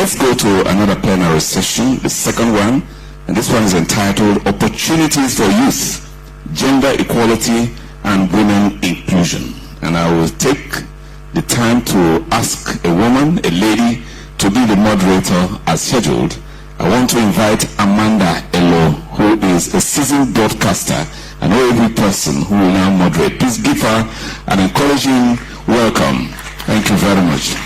let's go to another plenary session, the second one, and this one is entitled Opportunities for Youth, Gender Equality and Women Inclusion. And I will take the time to ask a woman, a lady, to be the moderator as scheduled. I want to invite Amanda Elo, who is a seasoned broadcaster and every person who will now moderate. Please give her an encouraging welcome. Thank you very much.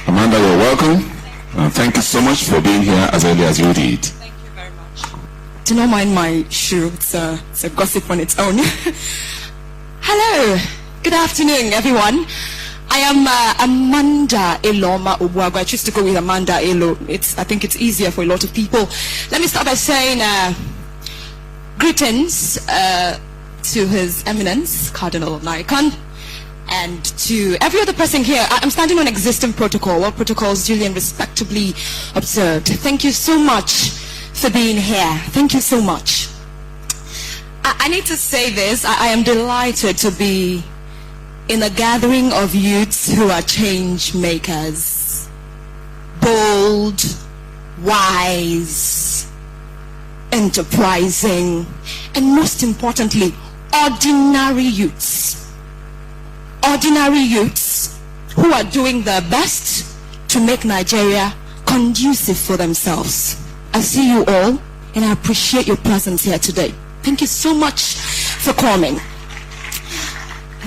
Amanda, you're welcome. Thank you so much for being here as early as you did. Thank you very much. Do not mind my shoe. It's a gossip on its own. Hello. Good afternoon, everyone. I am Amanda Eloma Obuagwa. I choose to go with Amanda Elo. I think it's easier for a lot of people. Let me start by saying greetings to His Eminence, Cardinal Naikon, and to every other person here. I'm standing on existing protocol, all protocols duly and respectably observed. Thank you so much for being here. Thank you so much. I need to say this. I am delighted to be in a gathering of youths who are change makers, bold, wise, enterprising, and most importantly, ordinary youths. Ordinary youths who are doing their best to make Nigeria conducive for themselves. I see you all, and I appreciate your presence here today. Thank you so much for coming.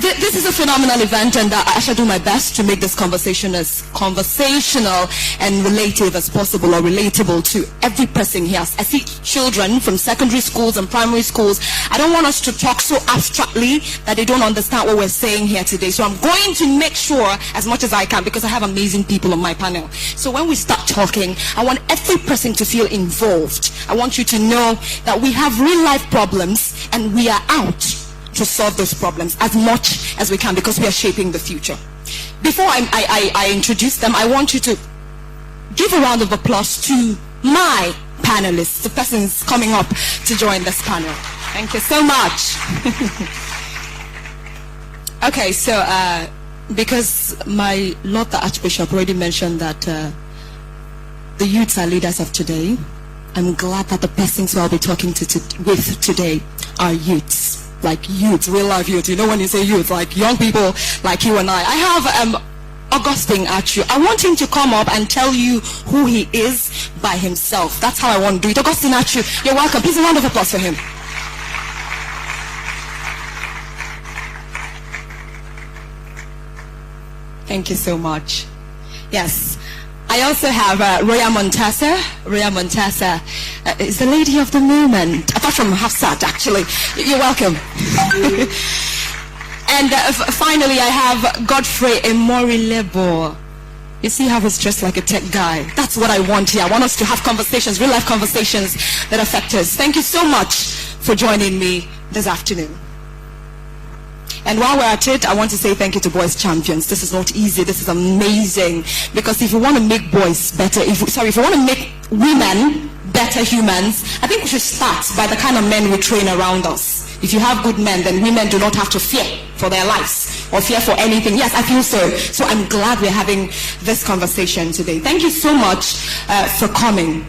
This is a phenomenal event, and I shall do my best to make this conversation as conversational and relative as possible, or relatable to every person here. I see children from secondary schools and primary schools. I don't want us to talk so abstractly that they don't understand what we're saying here today. So I'm going to make sure as much as I can, because I have amazing people on my panel. So when we start talking, I want every person to feel involved. I want you to know that we have real life problems and we are out to solve those problems as much as we can, because we are shaping the future. Before I introduce them, I want you to give a round of applause to my panelists, the persons coming up to join this panel. Thank you so much. Okay, so because my Lord the Archbishop already mentioned that the youths are leaders of today, I'm glad that the persons who I'll be talking with today are youths. Like youth, real life youth. You know, when you say youth, like young people like you and I. I have Augustine Achu. I want him to come up and tell you who he is by himself. That's how I want to do it. Augustine Achu, you're welcome. Please, a round of applause for him. Thank you so much. Yes. I also have Roya Montasa. Roya Montasa is the lady of the moment, apart from Hafsat, actually. You're welcome. And finally, I have Godfrey Emorilebo. You see how he's dressed like a tech guy. That's what I want here. I want us to have conversations, real life conversations that affect us. Thank you so much for joining me this afternoon. And while we're at it, I want to say thank you to Boys Champions. This is not easy. This is amazing. Because if we want to make boys better, if we want to make women better humans, I think we should start by the kind of men we train around us. If you have good men, then women do not have to fear for their lives or fear for anything. Yes, I feel so. So I'm glad we're having this conversation today. Thank you so much for coming.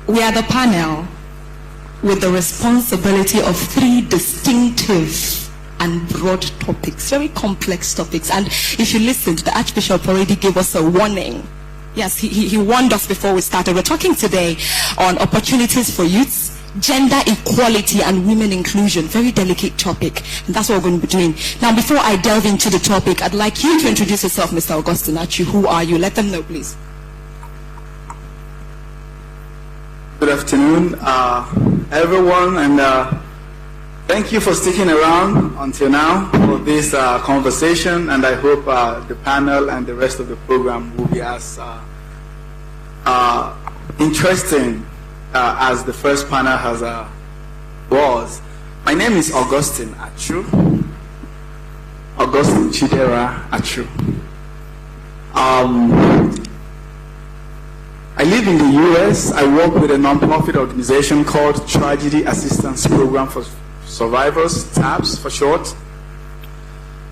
We are the panel with the responsibility of 3 distinctive and broad topics, very complex topics. And if you listened, the Archbishop already gave us a warning. Yes, he warned us before we started. We're talking today on opportunities for youths, gender equality and women inclusion. Very delicate topic, and that's what we're going to be doing. Now, before I delve into the topic, I'd like you to introduce yourself, Mr. Augustine Achu. Who are you? Let them know, please. Good afternoon, everyone, and thank you for sticking around until now for this conversation, and I hope the panel and the rest of the program will be as interesting as the first panel was. My name is Augustine Achu, Augustine Chidera Achu. I live in the US. I work with a non-profit organization called Tragedy Assistance Program for Survivors, TAPS for short.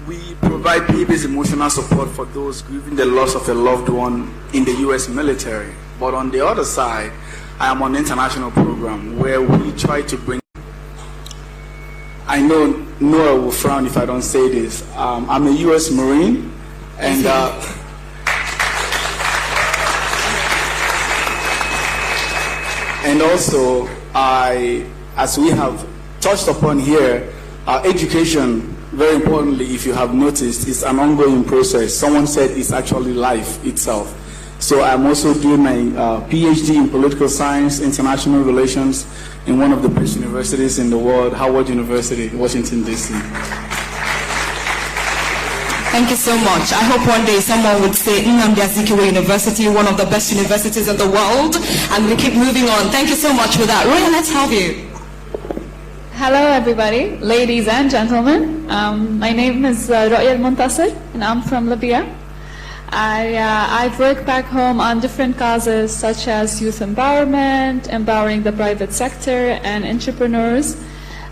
We provide babies emotional support for those grieving the loss of a loved one in the US military. But on the other side, I am on an international program where we try to bring... I know Noah will frown if I don't say this. I'm a US Marine, and and also, as we have touched upon here, education, very importantly, if you have noticed, is an ongoing process. Someone said it's actually life itself. So I'm also doing my PhD in political science, international relations, in one of the best universities in the world, Howard University, Washington, D.C. Thank you so much. I hope one day someone would say Nnamdi Azikiwe University, one of the best universities in the world, and we keep moving on. Thank you so much for that. Roya, let's have you. Hello everybody, ladies and gentlemen. My name is Roya Al-Muntasir, and I'm from Libya. I've worked back home on different causes such as youth empowerment, empowering the private sector and entrepreneurs,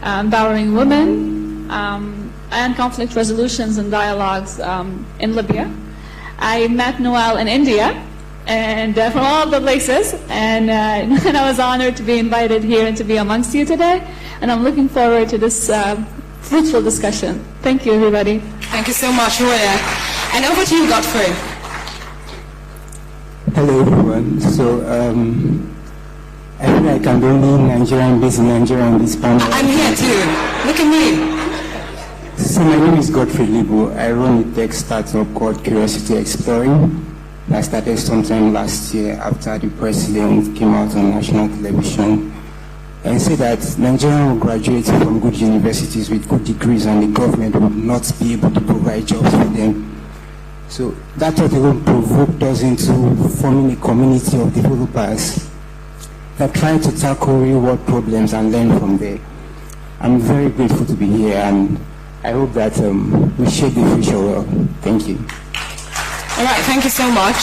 empowering women, and conflict resolutions and dialogues in Libya. I met Noel in India, and from all the places, and I was honored to be invited here and to be amongst you today, and I'm looking forward to this fruitful discussion. Thank you, everybody. Thank you so much, Roya. And over to you, Godfrey. Hello, everyone. So, I feel like I'm the only Nigerian based in Nigeria in this panel. I'm here too. Look at me. So, my name is Godfrey Libo. I run a tech startup called Curiosity Exploring. I started sometime last year after the president came out on national television and said that Nigerians will graduate from good universities with good degrees and the government will not be able to provide jobs for them. So that thought alone provoked us into forming a community of developers that try to tackle real world problems and learn from there. I'm very grateful to be here, and I hope that we shape the future well. Thank you. All right, thank you so much.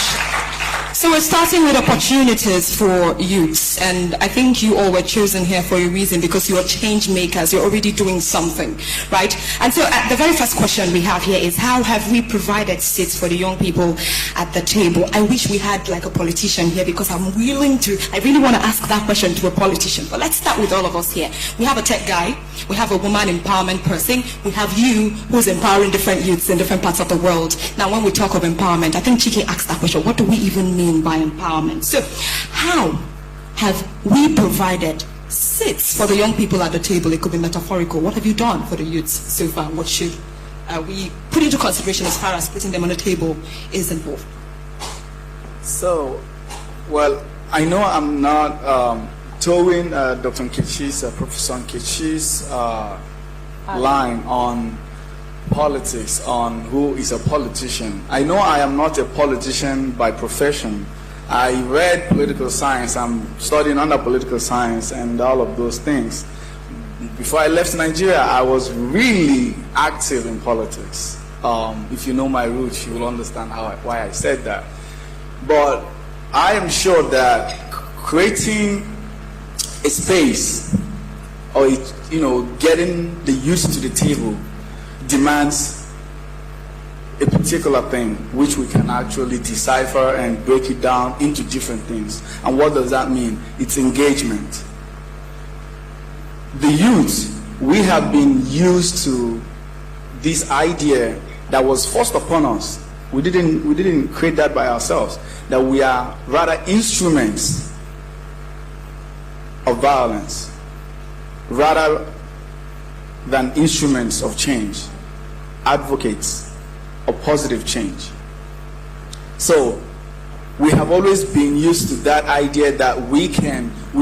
So we're starting with opportunities for youths, and I think you all were chosen here for a reason, because you are change makers. You're already doing something, right? And so the very first question we have here is, how have we provided seats for the young people at the table? I wish we had like a politician here, because I really want to ask that question to a politician. But let's start with all of us here. We have a tech guy, we have a woman empowerment person, we have you who's empowering different youths in different parts of the world. Now, when we talk of empowerment, I think Chike asked that question, what do we even mean by empowerment? So how have we provided seats for the young people at the table? It could be metaphorical. What have you done for the youths so far? What should we put into consideration as far as putting them on the table is involved? So, well, I know I'm not towing Dr. Nkechi's, Professor Nkechi's line on politics, on who is a politician. I know I am not a politician by profession. I read political science. I'm studying under political science and all of those things. Before I left Nigeria, I was really active in politics. If you know my roots, you will understand why I said that. But I am sure that creating a space, or getting the youth to the table, demands a particular thing which we can actually decipher and break it down into different things. And what does that mean? It's engagement. The youth, we have been used to this idea that was forced upon us. We didn't create that by ourselves, that we are rather instruments of violence rather than instruments of change, advocates of positive change. So we have always been used to that idea that we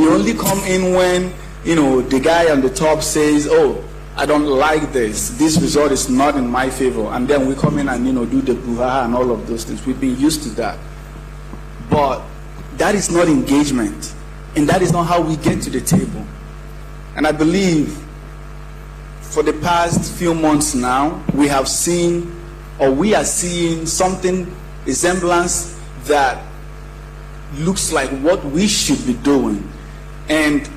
only come in when the guy on the top says, oh, I don't like this result is not in my favor, and then we come in and do the brouhaha and all of those things. We've been used to that. But that is not engagement, and that is not how we get to the table. And I believe for the past few months now, we are seeing something, a semblance that looks like what we should be doing. And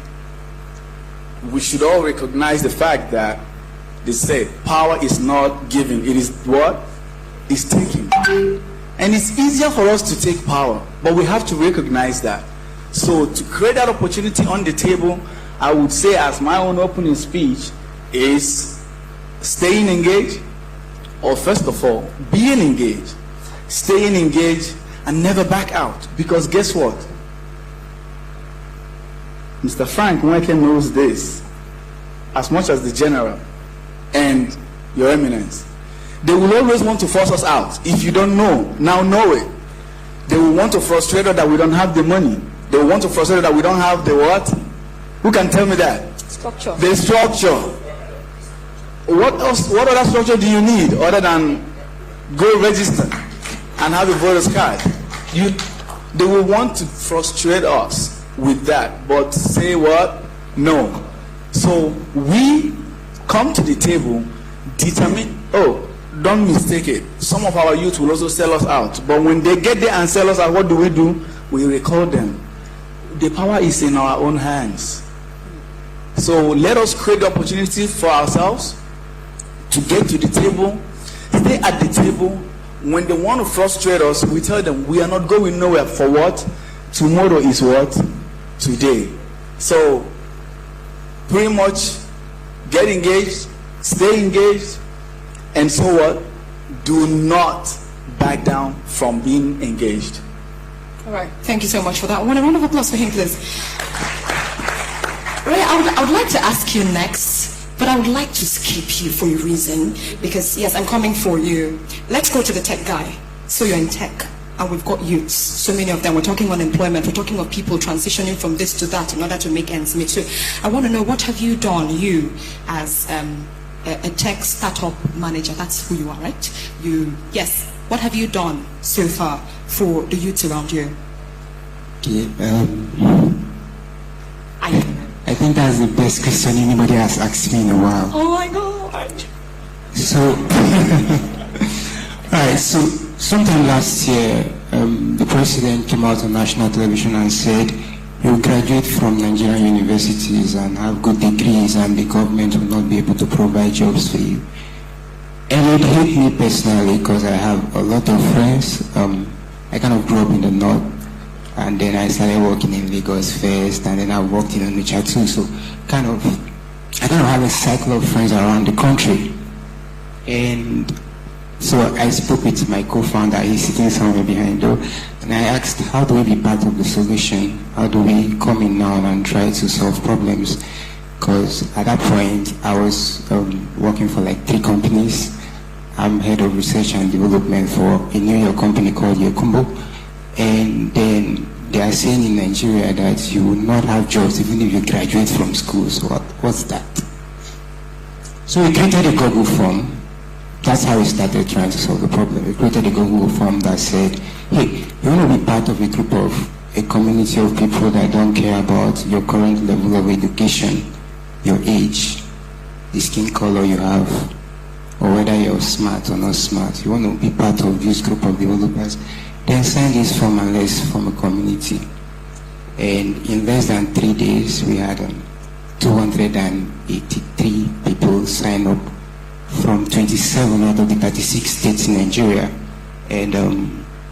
we should all recognize the fact that they say power is not given, it is what? It's taken. And it's easier for us to take power, but we have to recognize that. So to create that opportunity on the table, I would say as my own opening speech is staying engaged, or first of all, being engaged, staying engaged, and never back out. Because guess what? Mr. Frank Nweke knows this as much as the general and your eminence. They will always want to force us out. If you don't know, now know it. They will want to frustrate us that we don't have the money. They will want to frustrate us that we don't have the what? Who can tell me that? Structure. The structure. What else? What other structure do you need other than go register and have a voter's card? They will want to frustrate us with that, but say what? No. So we come to the table, determine. Oh, don't mistake it. Some of our youth will also sell us out, but when they get there and sell us out, what do? We recall them. The power is in our own hands. So let us create the opportunity for ourselves to get to the table, stay at the table. When they want to frustrate us, we tell them we are not going nowhere. For what? Tomorrow is what? Today. So pretty much get engaged, stay engaged, and so what? Do not back down from being engaged. All right. Thank you so much for that. One round of applause for him, please. Ray, I would like to ask you next, but I would like to skip you for a reason, because yes, I'm coming for you. Let's go to the tech guy. So you're in tech, and we've got youths. So many of them. We're talking unemployment. We're talking of people transitioning from this to that in order to make ends meet. So I want to know, what have you done, you as a tech startup manager? That's who you are, right? Yes. What have you done so far for the youths around you? Okay, I think that's the best question anybody has asked me in a while. Oh my God! So, alright, so sometime last year, the president came out on national television and said, you graduate from Nigerian universities and have good degrees and the government will not be able to provide jobs for you. And it hit me personally because I have a lot of friends. I kind of grew up in the north, and then I started working in Lagos first, and then I worked in Onitsha too. So I have a cycle of friends around the country. And so I spoke with my co-founder, he's sitting somewhere behind though, and I asked, how do we be part of the solution? How do we come in now and try to solve problems? Because at that point, I was working for like 3 companies. I'm head of research and development for a New York company called Yokumbo. And then they are saying in Nigeria that you will not have jobs even if you graduate from school. So what's that? So we created a Google form. That's how we started trying to solve the problem. We created a Google form that said, hey, you want to be part of a group of a community of people that don't care about your current level of education, your age, the skin color you have, or whether you're smart or not smart. You want to be part of this group of developers, then sign this form and let's form a community. And in less than 3 days, we had 283 people sign up from 27 out of the 36 states in Nigeria, and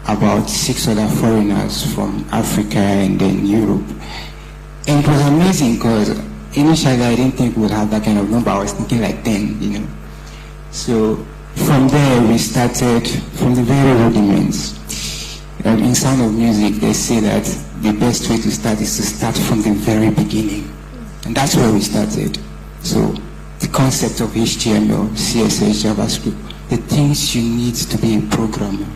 about 6 other foreigners from Africa and then Europe. And it was amazing because initially I didn't think we would have that kind of number. I was thinking like 10, you know. So from there we started from the very rudiments. In Sound of Music they say that the best way to start is to start from the very beginning. And that's where we started. So the concept of HTML, CSS, JavaScript, the things you need to be a programmer.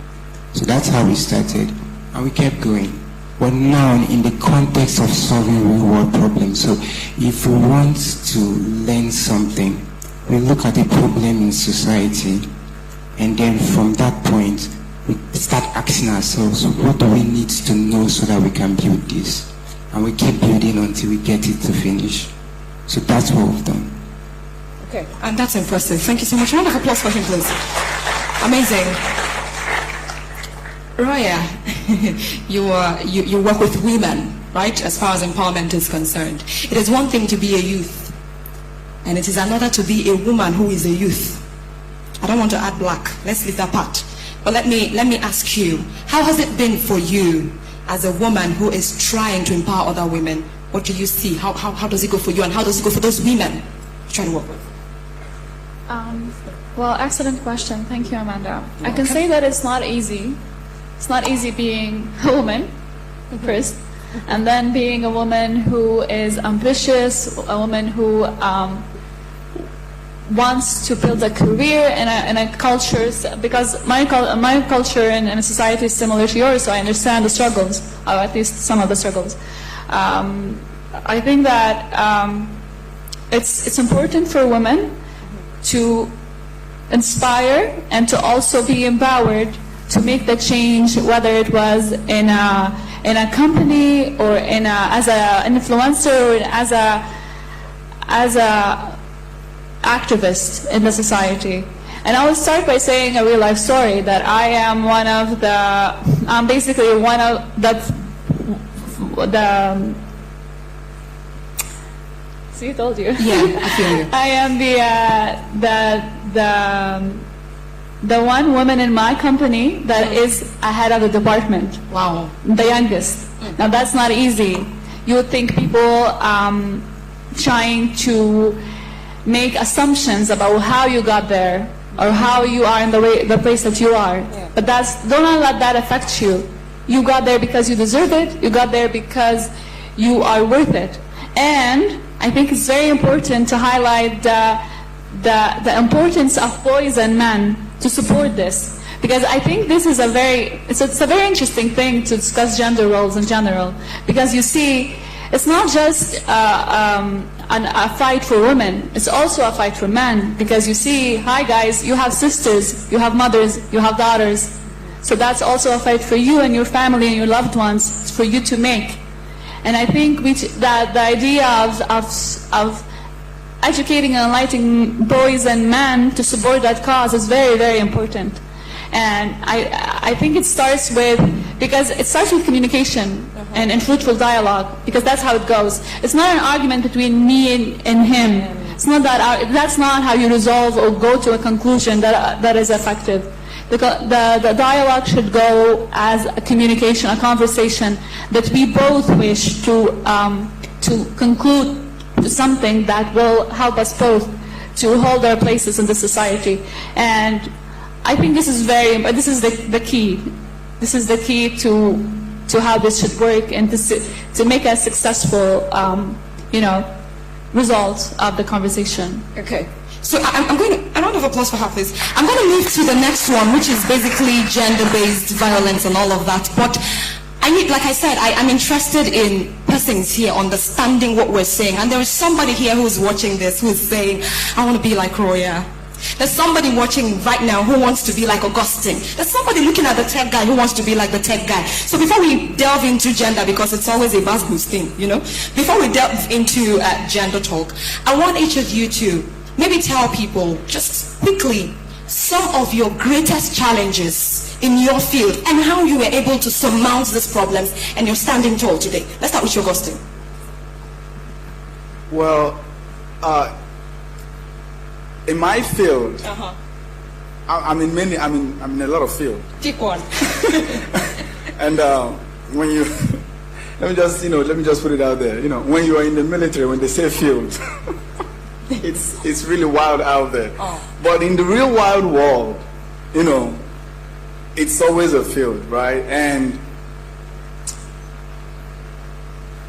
So that's how we started. And we kept going. But now in the context of solving real world problems. So if we want to learn something, we look at a problem in society, and then from that point we start asking ourselves, what do we need to know so that we can build this? And we keep building until we get it to finish. So that's what we've done. Okay, and that's impressive. Thank you so much. Round of applause for him, please. Amazing. Roya, you work with women, right, as far as empowerment is concerned. It is one thing to be a youth, and it is another to be a woman who is a youth. I don't want to add black. Let's leave that part. But let me ask you, how has it been for you as a woman who is trying to empower other women? What do you see? How does it go for you, and how does it go for those women you're trying to work with? Well, excellent question. Thank you, Amanda. I can say that it's not easy. It's not easy being a woman, first, and then being a woman who is ambitious, a woman who wants to build a career in a culture, because my culture and society is similar to yours, so I understand the struggles, or at least some of the struggles. I think that it's important for women to inspire and to also be empowered to make the change, whether it was in a company or as an influencer or as a activist in the society. And I will start by saying a real life story that I'm basically one of the see, I told you. Yeah, I feel you. I am the one woman in my company that is ahead of the department. Wow. The youngest. Now that's not easy. You would think people trying to make assumptions about how you got there or how you are in the place that you are. Yeah. But don't let that affect you. You got there because you deserve it. You got there because you are worth it. And I think it's very important to highlight the importance of boys and men to support this, because I think this is it's a very interesting thing to discuss gender roles in general, because you see, it's not just a fight for women, it's also a fight for men, because you see, hi guys, you have sisters, you have mothers, you have daughters, so that's also a fight for you and your family and your loved ones for you to make. And I think that the idea of educating and enlightening boys and men to support that cause is very, very important. And I think it starts with communication and fruitful dialogue, because that's how it goes. It's not an argument between me and him. It's not that's not how you resolve or go to a conclusion that is effective. The dialogue should go as a communication, a conversation that we both wish to conclude to something that will help us both to hold our places in the society. And I think this is the key. This is the key to how this should work and to make a successful, result of the conversation. Okay. So I'm going to, a round of applause for her, please. I'm going to move to the next one, which is basically gender-based violence and all of that. But like I said, I'm interested in persons here understanding what we're saying. And there is somebody here who's watching this who's saying, I want to be like Roya. There's somebody watching right now who wants to be like Augustine. There's somebody looking at the tech guy who wants to be like the tech guy. So before we delve into gender, because it's always a buzz boost thing, before we delve into gender talk, I want each of you to maybe tell people just quickly some of your greatest challenges in your field and how you were able to surmount these problems and you're standing tall today. Let's start with you, Augustine. Well, in my field, I'm in a lot of fields. Pick one. And when you let me just put it out there. When you are in the military, when they say field, it's really wild out there. But in the real wild world, it's always a field, right? And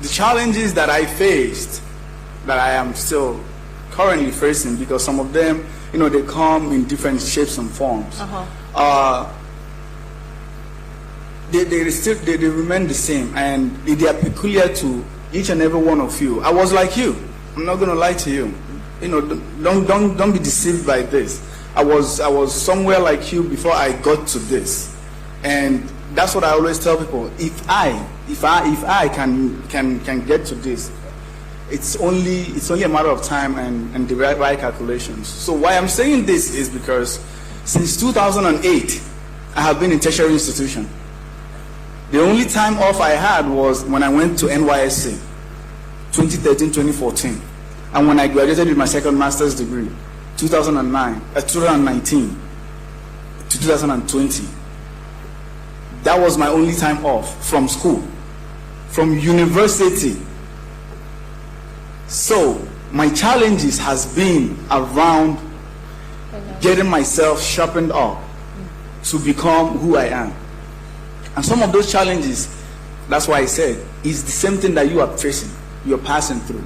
the challenges that I faced, that I am still currently facing, because some of them, they come in different shapes and forms. They remain the same, and they are peculiar to each and every one of you. I was like you. I'm not going to lie to you. Don't be deceived by this. I was somewhere like you before I got to this, and that's what I always tell people. If I can get to this, it's only a matter of time and the right calculations. So why I'm saying this is because since 2008, I have been in tertiary institution. The only time off I had was when I went to NYSC, 2013-2014. And when I graduated with my second master's degree, 2019 to 2020. That was my only time off from school, from university. So my challenges has been around getting myself sharpened up to become who I am. And some of those challenges, that's why I said, is the same thing that you are facing, you're passing through.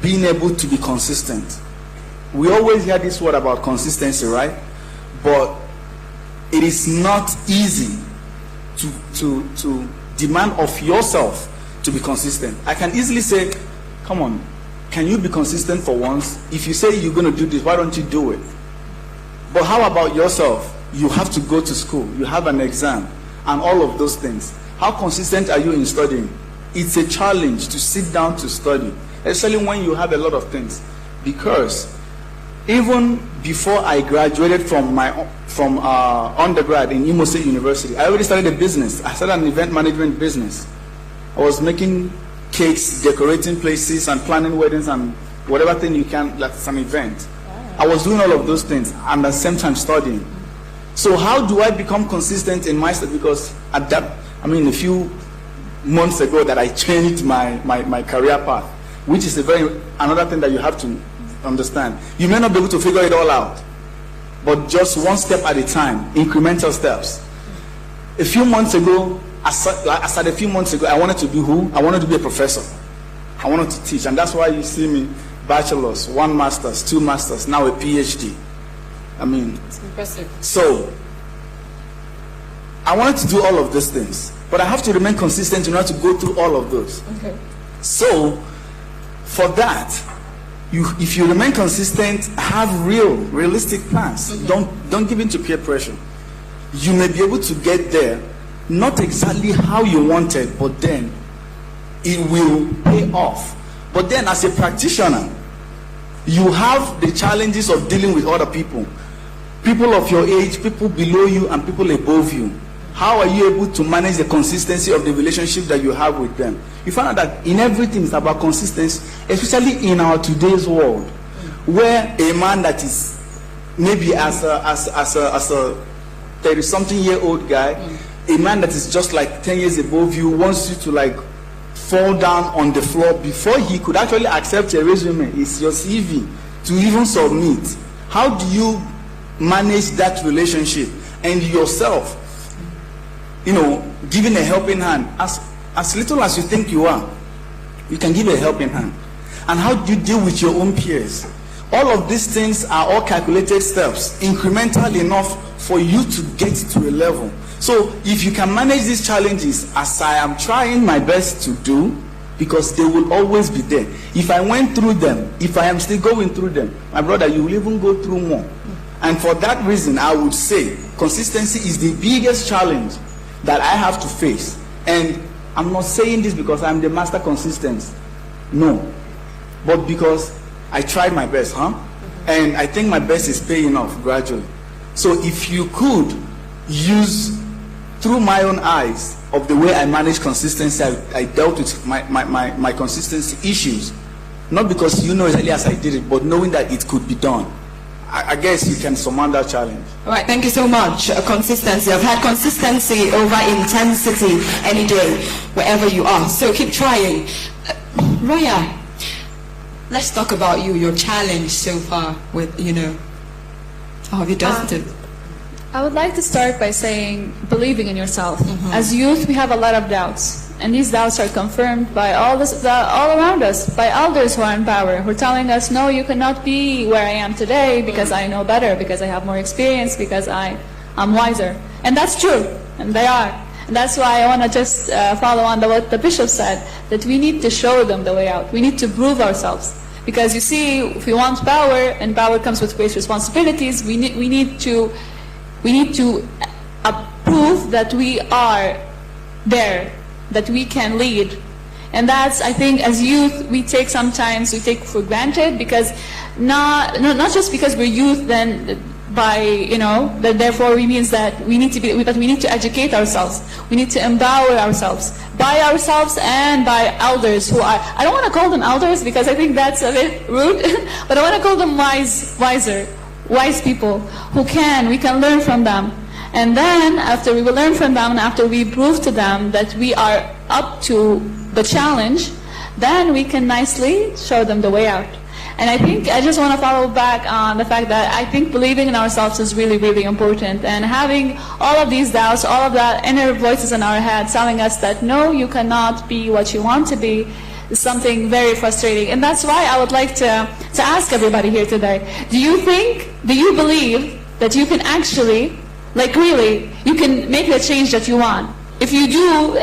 Being able to be consistent. We always hear this word about consistency, right? But it is not easy to demand of yourself to be consistent. I can easily say, come on, can you be consistent for once? If you say you're going to do this, why don't you do it? But how about yourself? You have to go to school, you have an exam, and all of those things. How consistent are you in studying? It's a challenge to sit down to study, especially when you have a lot of things. Because even before I graduated from undergrad in Imo State University, I already started a business. I started an event management business. I was making cakes, decorating places, and planning weddings and whatever thing you can, like some event. I was doing all of those things and at the same time studying. So how do I become consistent in my study? Because at that, a few months ago that I changed my career path, which is another thing that you have to understand. You may not be able to figure it all out, but just one step at a time, incremental steps. I started a few months ago, I wanted to be who? I wanted to be a professor. I wanted to teach, and that's why you see me, bachelor's, 1 master's, 2 masters, now a PhD. It's impressive. So, I wanted to do all of these things, but I have to remain consistent in order to go through all of those. Okay. So, for that, if you remain consistent, have realistic plans. Mm-hmm. Don't give in to peer pressure. You may be able to get there, not exactly how you wanted, but then it will pay off. But then as a practitioner, you have the challenges of dealing with other people. People of your age, people below you, and people above you. How are you able to manage the consistency of the relationship that you have with them? You find out that in everything it's about consistency, especially in our today's world, where a man that is maybe as a 30-something-year-old guy, a man that is just like 10 years above you wants you to like fall down on the floor before he could actually accept your resume, it's your CV, to even submit. How do you manage that relationship? And yourself, giving a helping hand, as little as you think you are, you can give a helping hand. And how do you deal with your own peers? All of these things are all calculated steps, incremental enough for you to get to a level. So if you can manage these challenges, as I am trying my best to do, because they will always be there. If I went through them, if I am still going through them, my brother, you will even go through more. And for that reason, I would say consistency is the biggest challenge that I have to face. And I'm not saying this because I'm the master consistent. No. But because I tried my best, And I think my best is paying off gradually. So if you could use, through my own eyes, of the way I manage consistency, I dealt with my consistency issues. Not because you know exactly as I did it, but knowing that it could be done. I guess you can surmount that challenge. All right, thank you so much. Consistency. I've had consistency over intensity any day, wherever you are. So keep trying. Roya, let's talk about your challenge so far with, how have you done it? I would like to start by saying believing in yourself. As youth, we have a lot of doubts. And these doubts are confirmed by all around us, by elders who are in power, who are telling us, no, you cannot be where I am today because I know better, because I have more experience, because I'm wiser. And that's true, and they are. And that's why I want to just follow on what the bishop said, that we need to show them the way out. We need to prove ourselves. Because you see, if we want power, and power comes with great responsibilities, we need to prove that we are there, that we can lead. And that's, I think, as youth, we take for granted, because not just because we're youth, then that therefore we means that we need to educate ourselves. We need to empower ourselves by ourselves and by elders who are, I don't want to call them elders because I think that's a bit rude, but I want to call them wise people we can learn from them. And then after we will learn from them and after we prove to them that we are up to the challenge, then we can nicely show them the way out. And I think I just want to follow back on the fact that I think believing in ourselves is really, really important. And having all of these doubts, all of that inner voices in our head telling us that no, you cannot be what you want to be, is something very frustrating. And that's why I would like to ask everybody here today, do you believe that you can actually, really, you can make the change that you want? If you do,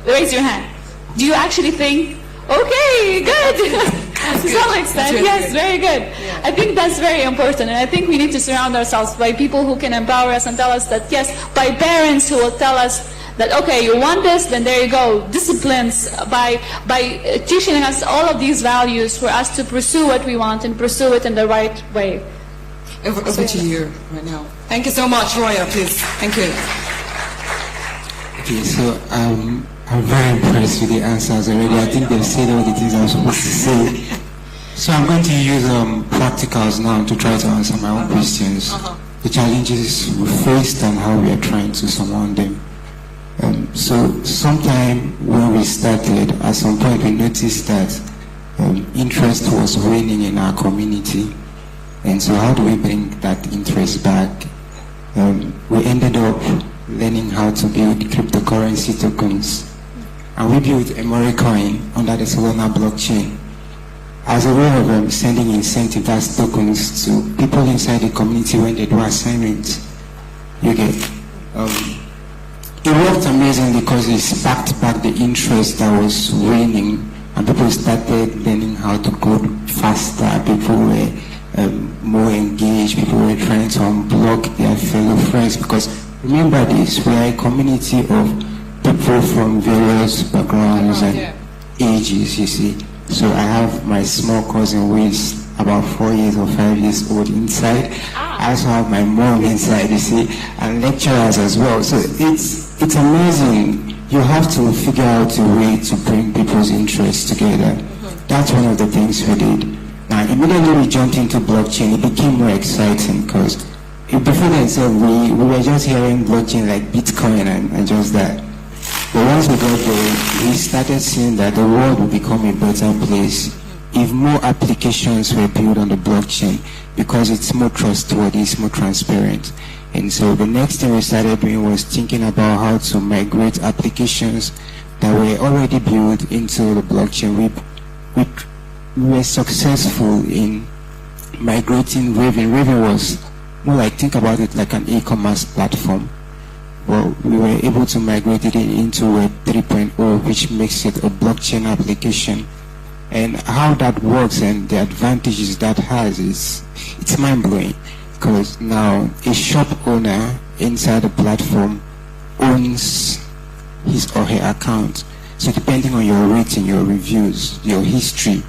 raise your hand. Do you actually think, okay, good. To some extent, yes, very good. Yeah. I think that's very important, and I think we need to surround ourselves by people who can empower us and tell us that, yes, by parents who will tell us that, okay, you want this, then there you go. Disciplines, by teaching us all of these values for us to pursue what we want and pursue it in the right way. Over to you right now. Thank you so much, Roya, please. Thank you. Okay, so I'm very impressed with the answers already. I think they've said all the things I'm supposed to say. So I'm going to use practicals now to try to answer my own questions. The challenges we faced and how we are trying to surmount them. So sometime when we started, at some point we noticed that interest was waning in our community. And so how do we bring that interest back? We ended up learning how to build cryptocurrency tokens. And we built a Coin under the Solana blockchain as a way of sending incentive as tokens to people inside the community when they do assignments. You get it worked amazingly because it sparked back the interest that was waning, and people started learning how to code faster. People were more engaged. People were trying to unblock their fellow friends, because remember this, we are a community of people from various backgrounds and ages, you see. So I have my small cousin who is about 4 years or 5 years old inside. I also have my mom inside, you see, and lecturers as well. So it's amazing. You have to figure out a way to bring people's interests together. That's one of the things we did. Now, immediately we jumped into blockchain. It became more exciting because before that, so we were just hearing blockchain like Bitcoin and just that. But once we got there, we started seeing that the world would become a better place if more applications were built on the blockchain, because it's more trustworthy, it's more transparent. And so the next thing we started doing was thinking about how to migrate applications that were already built into the blockchain. We were successful in migrating Raven. Raven was more like, think about it like an e-commerce platform. Well, we were able to migrate it into Web 3.0, which makes it a blockchain application. And how that works and the advantages that has it's mind-blowing, because now a shop owner inside the platform owns his or her account. So depending on your rating, your reviews, your history,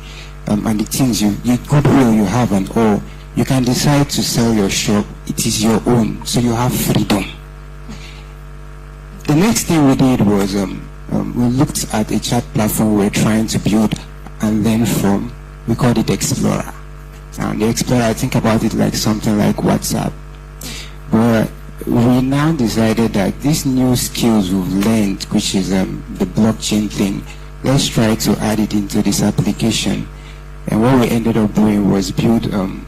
and the things your goodwill you have and all, you can decide to sell your shop. It is your own, so you have freedom. The next thing we did was we looked at a chat platform we were trying to build and learn from. We called it Explorer. And the Explorer, I think about it like something like WhatsApp. But we now decided that these new skills we've learned, which is the blockchain thing, let's try to add it into this application. And what we ended up doing was build an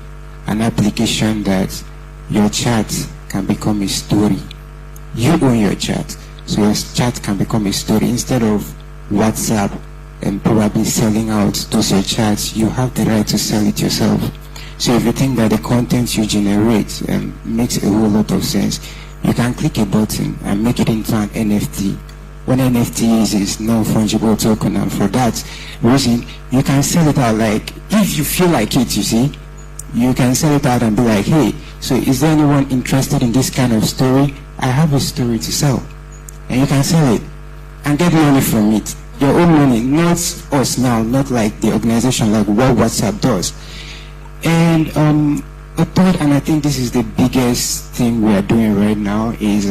application that your chat can become a story. You own your chat, so your chat can become a story. Instead of WhatsApp and probably selling out those your chats, you have the right to sell it yourself. So if you think that the content you generate makes a whole lot of sense, you can click a button and make it into an NFT. What NFT is non-fungible token, and for that reason, you can sell it out. Like, if you feel like it, you see, you can sell it out and be like, hey, so is there anyone interested in this kind of story? I have a story to sell. And you can sell it and get money from it. Your own money, not us now, not like the organization, like what WhatsApp does. And a third, and I think this is the biggest thing we are doing right now, is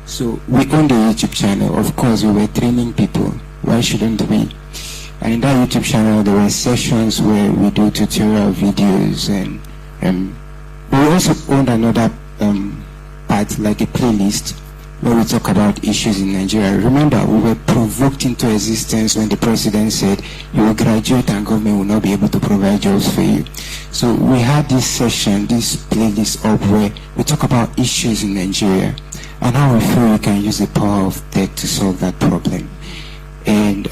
so we own the YouTube channel. Of course, we were training people. Why shouldn't we? And in that YouTube channel, there were sessions where we do tutorial videos, and we also owned another part, like a playlist, where we talk about issues in Nigeria. Remember, we were provoked into existence when the president said, you will graduate and government will not be able to provide jobs for you. So we had this session, this playlist up, where we talk about issues in Nigeria and how we feel we can use the power of tech to solve that problem. And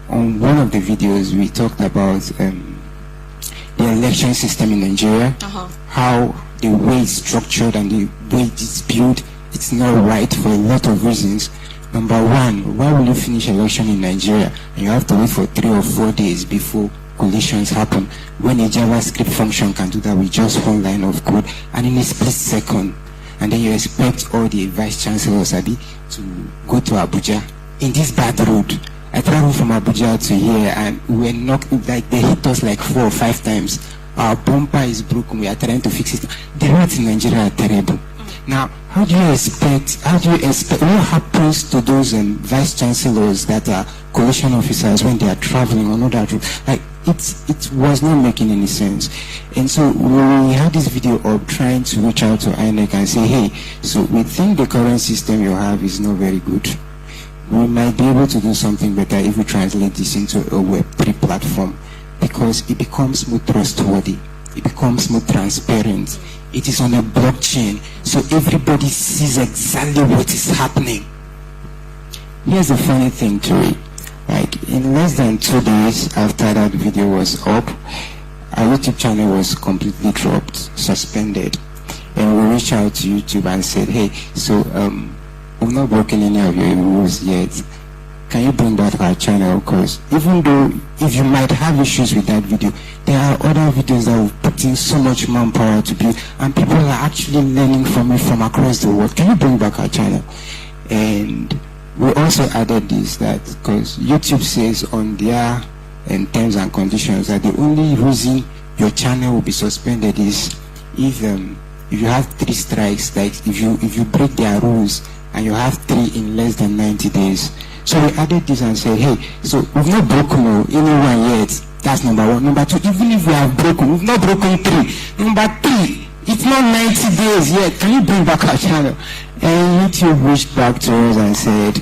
on one of the videos, we talked about the election system in Nigeria, how the way it's structured and the way it's built, it's not right for a lot of reasons. Number one, why will you finish election in Nigeria and you have to wait for 3 or 4 days before collisions happen, when a JavaScript function can do that with just one line of code and in a split second? And then you expect all the vice chancellors to go to Abuja in this bad road. I traveled from Abuja to here and we were knocked, like they hit us like 4 or 5 times. Our bumper is broken, we are trying to fix it. The roads in Nigeria are terrible. Now, how do you expect, what happens to those vice chancellors that are coalition officers when they are traveling on that route? Like, it was not making any sense. And so we had this video of trying to reach out to INEC and say, hey, so we think the current system you have is not very good. We might be able to do something better if we translate this into a Web3 platform, because it becomes more trustworthy, it becomes more transparent. It is on a blockchain, so everybody sees exactly what is happening. Here's the funny thing to it. Like, in less than 2 days after that video was up, our YouTube channel was completely dropped, suspended. And we reached out to YouTube and said, hey, so we've not broken any of your rules yet. Can you bring back our channel? Because even though, if you might have issues with that video, there are other videos that we've put in so much manpower to build, and people are actually learning from it from across the world. Can you bring back our channel? And we also added this, that because YouTube says on their terms and conditions that the only reason your channel will be suspended is if you have 3 strikes, like if you break their rules and you have 3 in less than 90 days. So we added this and said, hey, so we've not broken anyone yet. That's number 1. Number 2, even if we have broken, we've not broken 3. Number 3, it's not 90 days yet. Can you bring back our channel? And YouTube reached back to us and said,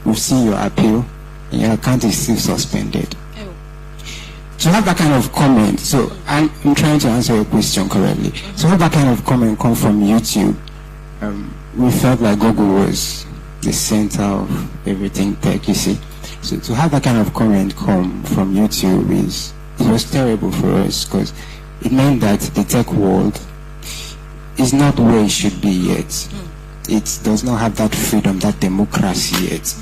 we've seen your appeal and your account is still suspended. To have that kind of comment, so I'm trying to answer your question correctly. So have that kind of comment come from YouTube, we felt like Google was the center of everything tech, you see. So to have that kind of comment come from YouTube it was terrible for us, because it meant that the tech world is not where it should be yet. It does not have that freedom, that democracy yet.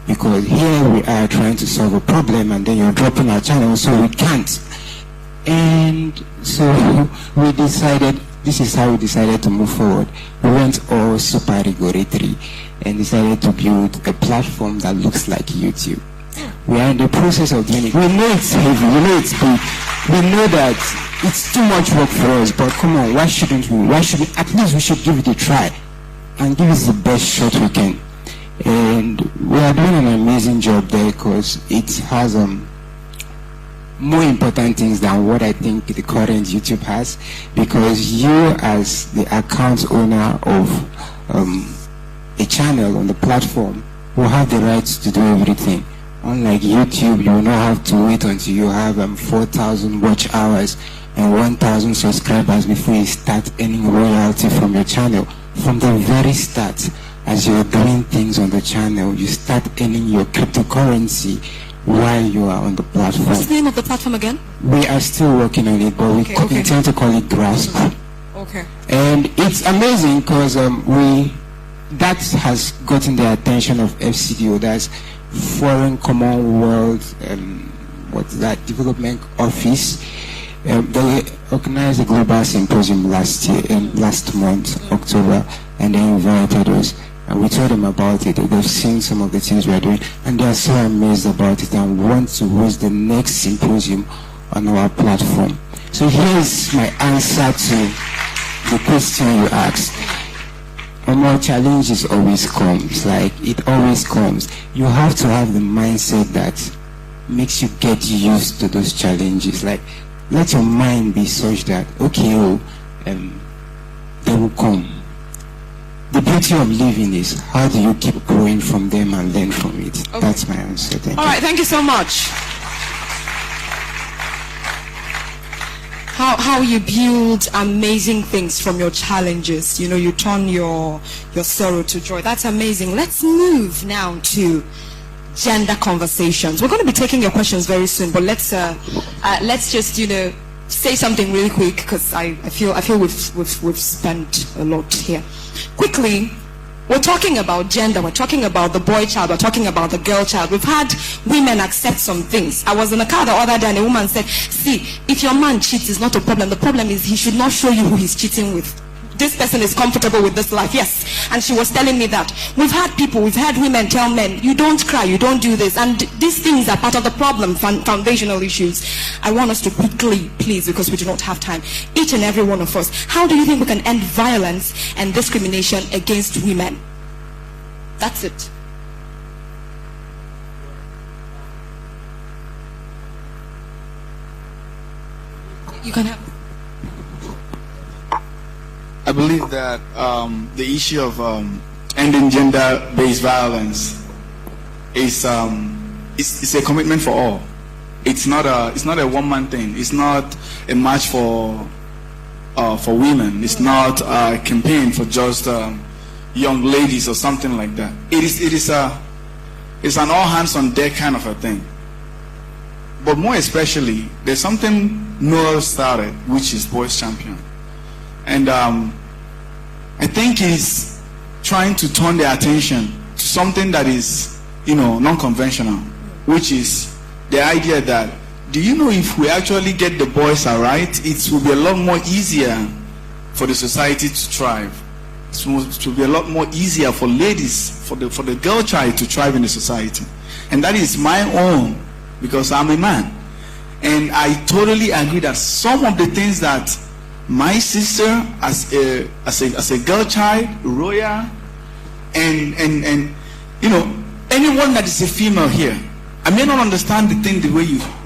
Because here we are trying to solve a problem and then you're dropping our channel, so we can't. And so we decided, this is how we decided to move forward. We went all super regulatory and decided to build a platform that looks like YouTube. We are in the process of doing it. We know it's heavy, we know it's big, we know that it's too much work for us, but come on, why shouldn't we? At least we should give it a try and give it the best shot we can. And we are doing an amazing job there, because it has more important things than what I think the current YouTube has, because you as the account owner of a channel on the platform will have the rights to do everything. Unlike YouTube, you will not have to wait until you have 4,000 watch hours and 1,000 subscribers before you start earning royalty from your channel. From the very start, as you're doing things on the channel, you start earning your cryptocurrency while you are on the platform. What's the name of the platform again? We are still working on it, but we intend to call it Grasp. Okay. And it's amazing because that has gotten the attention of FCDO, that's Foreign Commonwealth Development Office. They organized a global symposium last month, October, and they invited us. And we told them about it. They've seen some of the things we are doing, and they are so amazed about it and want to host the next symposium on our platform. So here's my answer to the question you asked. More challenges always comes, like it always comes. You have to have the mindset that makes you get used to those challenges. Like, let your mind be such that, okay, they will come. The beauty of living is, how do you keep growing from them and learn from it? Okay. That's my answer. Thank you. All right, thank you so much. How you build amazing things from your challenges. You know, you turn your sorrow to joy. That's amazing. Let's move now to gender conversations. We're going to be taking your questions very soon, but let's just, you know, say something really quick, because I feel we've spent a lot here. Quickly, we're talking about gender, we're talking about the boy child, we're talking about the girl child. We've had women accept some things. I was in a car the other day and a woman said, see, if your man cheats, it's not a problem. The problem is he should not show you who he's cheating with. This person is comfortable with this life. Yes. And she was telling me that. We've had women tell men, you don't cry, you don't do this. And these things are part of the problem, foundational issues. I want us to quickly, please, because we do not have time, each and every one of us, how do you think we can end violence and discrimination against women? That's it. You can have. I believe that the issue of ending gender-based violence is a commitment for all. It's not a one-man thing. It's not a march for women. It's not a campaign for just young ladies or something like that. It's an all hands on deck kind of a thing. But more especially, there's something Noel started, which is Boys Champion. And I think he's trying to turn their attention to something that is, you know, non-conventional, which is the idea that, do you know, if we actually get the boys right, it will be a lot more easier for the society to thrive. It will be a lot more easier for ladies, for the girl child to thrive in the society. And that is my own, because I'm a man. And I totally agree that some of the things that my sister, as a girl child, Roya, and you know, anyone that is a female here, I may not understand the thing the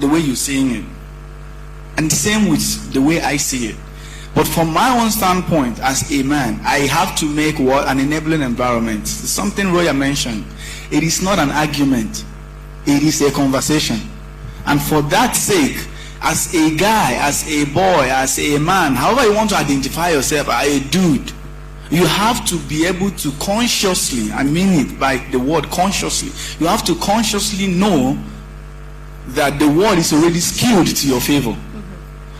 way you're saying it, and the same with the way I see it. But from my own standpoint, as a man, I have to make what an enabling environment. Something Roya mentioned. It is not an argument. It is a conversation. And for that sake, as a guy, as a boy, as a man, however you want to identify yourself, as a dude, you have to be able to consciously, I mean it by the word consciously, you have to consciously know that the world is already skewed to your favor.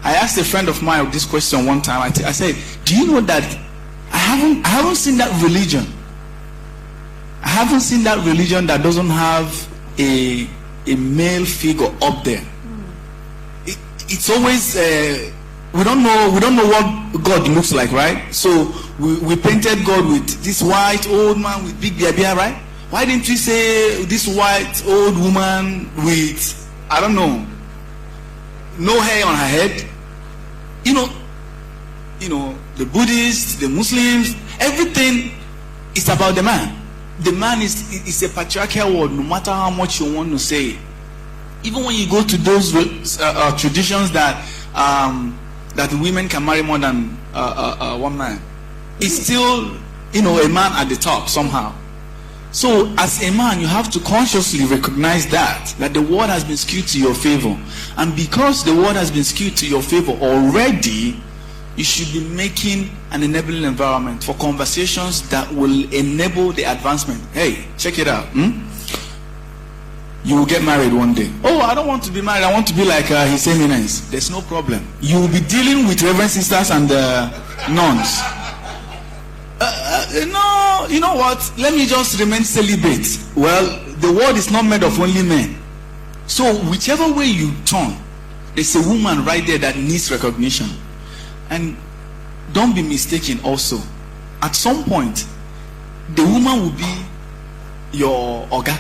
I asked a friend of mine this question one time. I said, do you know that I haven't seen that religion. I haven't seen that religion that doesn't have a male figure up there. It's always we don't know what God looks like, right? So we painted God with this white old man with big beard, right? Why didn't we say this white old woman with, I don't know, no hair on her head? You know, the Buddhists, the Muslims, everything is about the man. The man is a patriarchal word, no matter how much you want to say it. Even when you go to those traditions that women can marry more than one man, it's still, you know, a man at the top somehow. So as a man, you have to consciously recognize that the world has been skewed to your favor. And because the world has been skewed to your favor already, you should be making an enabling environment for conversations that will enable the advancement. Hey, check it out. You will get married one day. Oh, I don't want to be married. I want to be like His Eminence. There's no problem. You will be dealing with Reverend Sisters and nuns. No, you know what? Let me just remain celibate. Well, the world is not made of only men. So whichever way you turn, there's a woman right there that needs recognition. And don't be mistaken also. At some point, the woman will be your oga.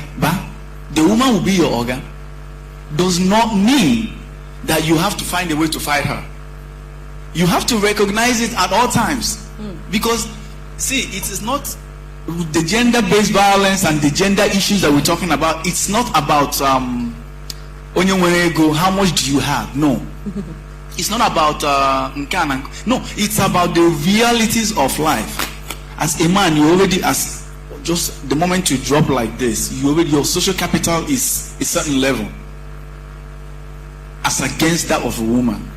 The woman will be your oga. Does not mean that you have to find a way to fight her. you have to recognize it at all times. Because, see, it is not the gender-based violence and the gender issues that we're talking about. It's not about how much do you have? No. It's not about no, it's about the realities of life. As a man, you already, as just the moment you drop like this, you already, your social capital is a certain level as against that of a woman.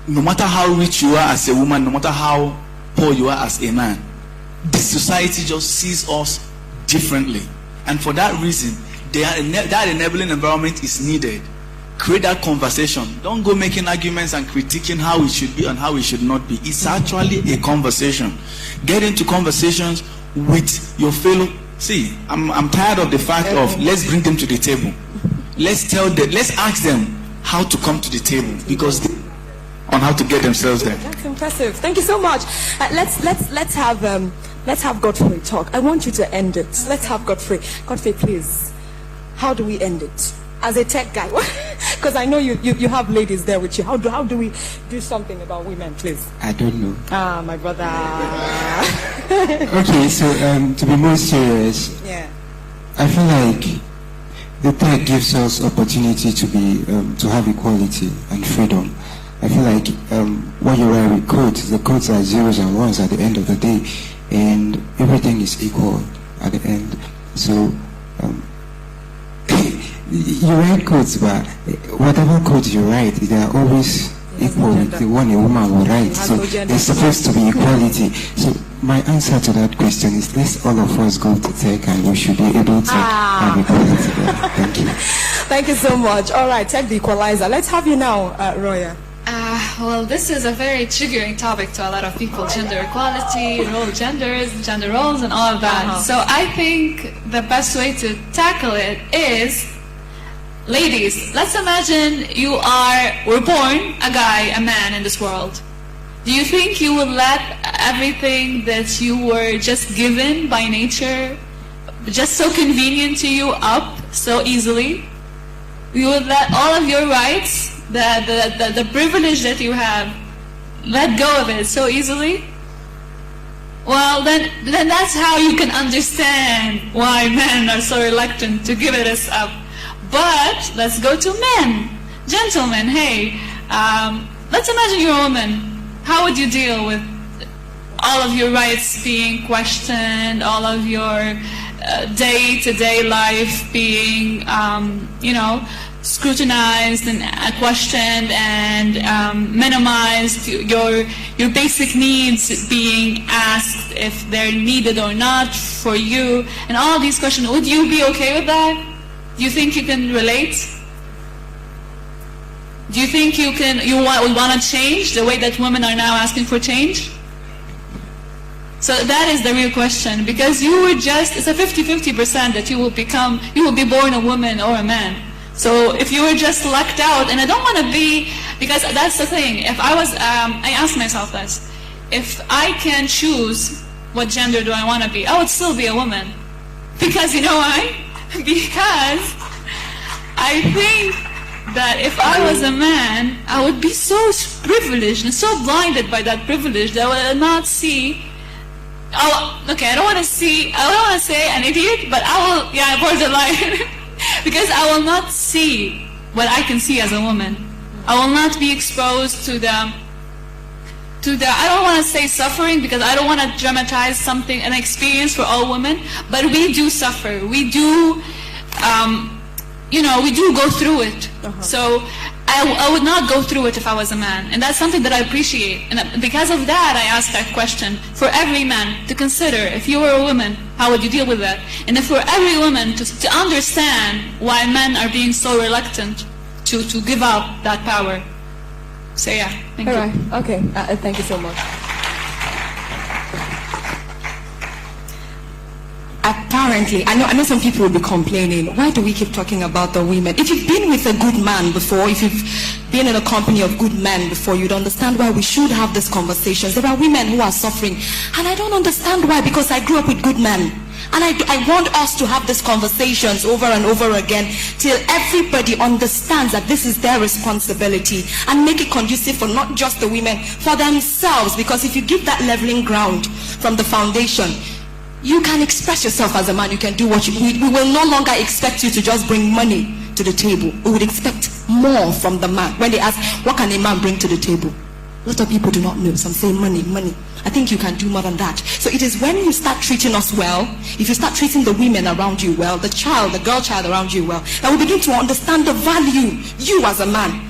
No matter how rich you are as a woman, no matter how poor you are as a man, the society just sees us differently. And for that reason, that enabling environment is needed. Create that conversation. Don't go making arguments and critiquing how it should be and how it should not be. It's actually a conversation. Get into conversations with your fellow. See, I'm tired of the fact of let's bring them to the table. Let's ask them how to come to the table, because on how to get themselves there. That's impressive. Thank you so much. Let's have Godfrey talk. I want you to end it. Let's have Godfrey. Godfrey, please. How do we end it? As a tech guy, because I know you have ladies there with you. How do we do something about women, please? I don't know. Ah, my brother. Okay, so to be more serious, Yeah. I feel like the tech gives us opportunity to be to have equality and freedom. I feel like when you write with codes, the codes are zeros and ones at the end of the day, and everything is equal at the end. So you write codes, but whatever codes you write, they are always equal with the one a woman will write. So there's supposed to be equality. So my answer to that question is, let's all of us go to tech, and we should be able to have equality there. Thank you. Thank you so much. All right, tech the equalizer. Let's have you now, Roya. Well, this is a very triggering topic to a lot of people. Gender equality, genders, gender roles, and all of that. So I think the best way to tackle it is, ladies, let's imagine we're born a guy, a man in this world. Do you think you would let everything that you were just given by nature, just so convenient to you, up so easily? You would let all of your rights, the privilege that you have, let go of it so easily? Well, then that's how you can understand why men are so reluctant to give it us up. But let's go to men. Gentlemen, hey, let's imagine you're a woman. How would you deal with all of your rights being questioned, all of your day-to-day life being, scrutinized and questioned and minimized, your basic needs being asked if they're needed or not for you, and all these questions? Would you be okay with that? Do you think you can relate? Do you think you would want to change the way that women are now asking for change? So that is the real question, because it's a 50-50% that you will be born a woman or a man. So if you were just lucked out, and I don't want to be, because that's the thing, if I asked myself this, if I can choose what gender do I want to be, I would still be a woman. Because you know why? Because I think that if I was a man, I would be so privileged and so blinded by that privilege that I would not see. I don't want to say an idiot, but I will, borderline. Because I will not see what I can see as a woman. I will not be exposed to the I don't want to say suffering, because I don't want to dramatize an experience for all women, but we do suffer. We do, we do go through it. So I would not go through it if I was a man. And that's something that I appreciate. And because of that, I asked that question for every man to consider. If you were a woman, how would you deal with that? And for every woman to understand why men are being so reluctant to give up that power. So yeah, thank you. All right, okay, thank you so much. Apparently, I know some people will be complaining, why do we keep talking about the women? If you've been with a good man before, if you've been in a company of good men before, you'd understand why we should have these conversations. There are women who are suffering, and I don't understand why, because I grew up with good men. And I want us to have these conversations over and over again till everybody understands that this is their responsibility, and make it conducive for not just the women, for themselves. Because if you give that leveling ground from the foundation, you can express yourself as a man. You can do what we will no longer expect you to just bring money to the table. We would expect more from the man. When they ask, what can a man bring to the table? A lot of people do not know. Some say money. I think you can do more than that. So it is when you start treating us well, if you start treating the women around you well, the girl child around you well, that we begin to understand the value you as a man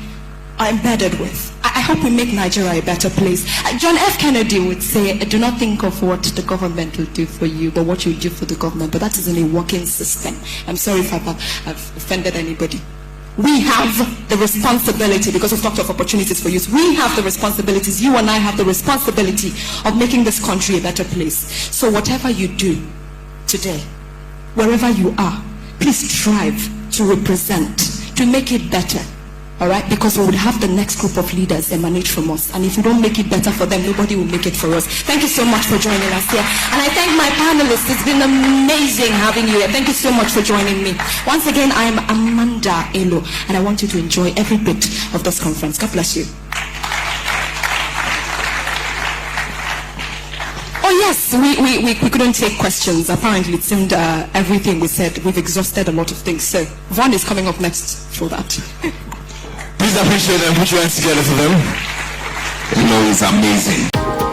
are embedded with. I hope we make Nigeria a better place. John F. Kennedy would say, do not think of what the government will do for you, but what you do for the government. But that isn't a working system. I'm sorry if I've offended anybody. We have the responsibility, because we've talked of opportunities for youth. We have the responsibilities. You and I have the responsibility of making this country a better place. So whatever you do today, wherever you are, please strive to represent, to make it better. All right, because we would have the next group of leaders emanate from us, and if we don't make it better for them, nobody will make it for us. Thank you so much for joining us here, and I thank my panelists. It's been amazing having you here. Thank you so much for joining me. Once again, I am Amanda Elo, and I want you to enjoy every bit of this conference. God bless you. Oh yes, we couldn't take questions. Apparently it seemed everything we said, we've exhausted a lot of things. So Vaughn is coming up next for that. Please appreciate and put your hands together for them. You know, it's amazing.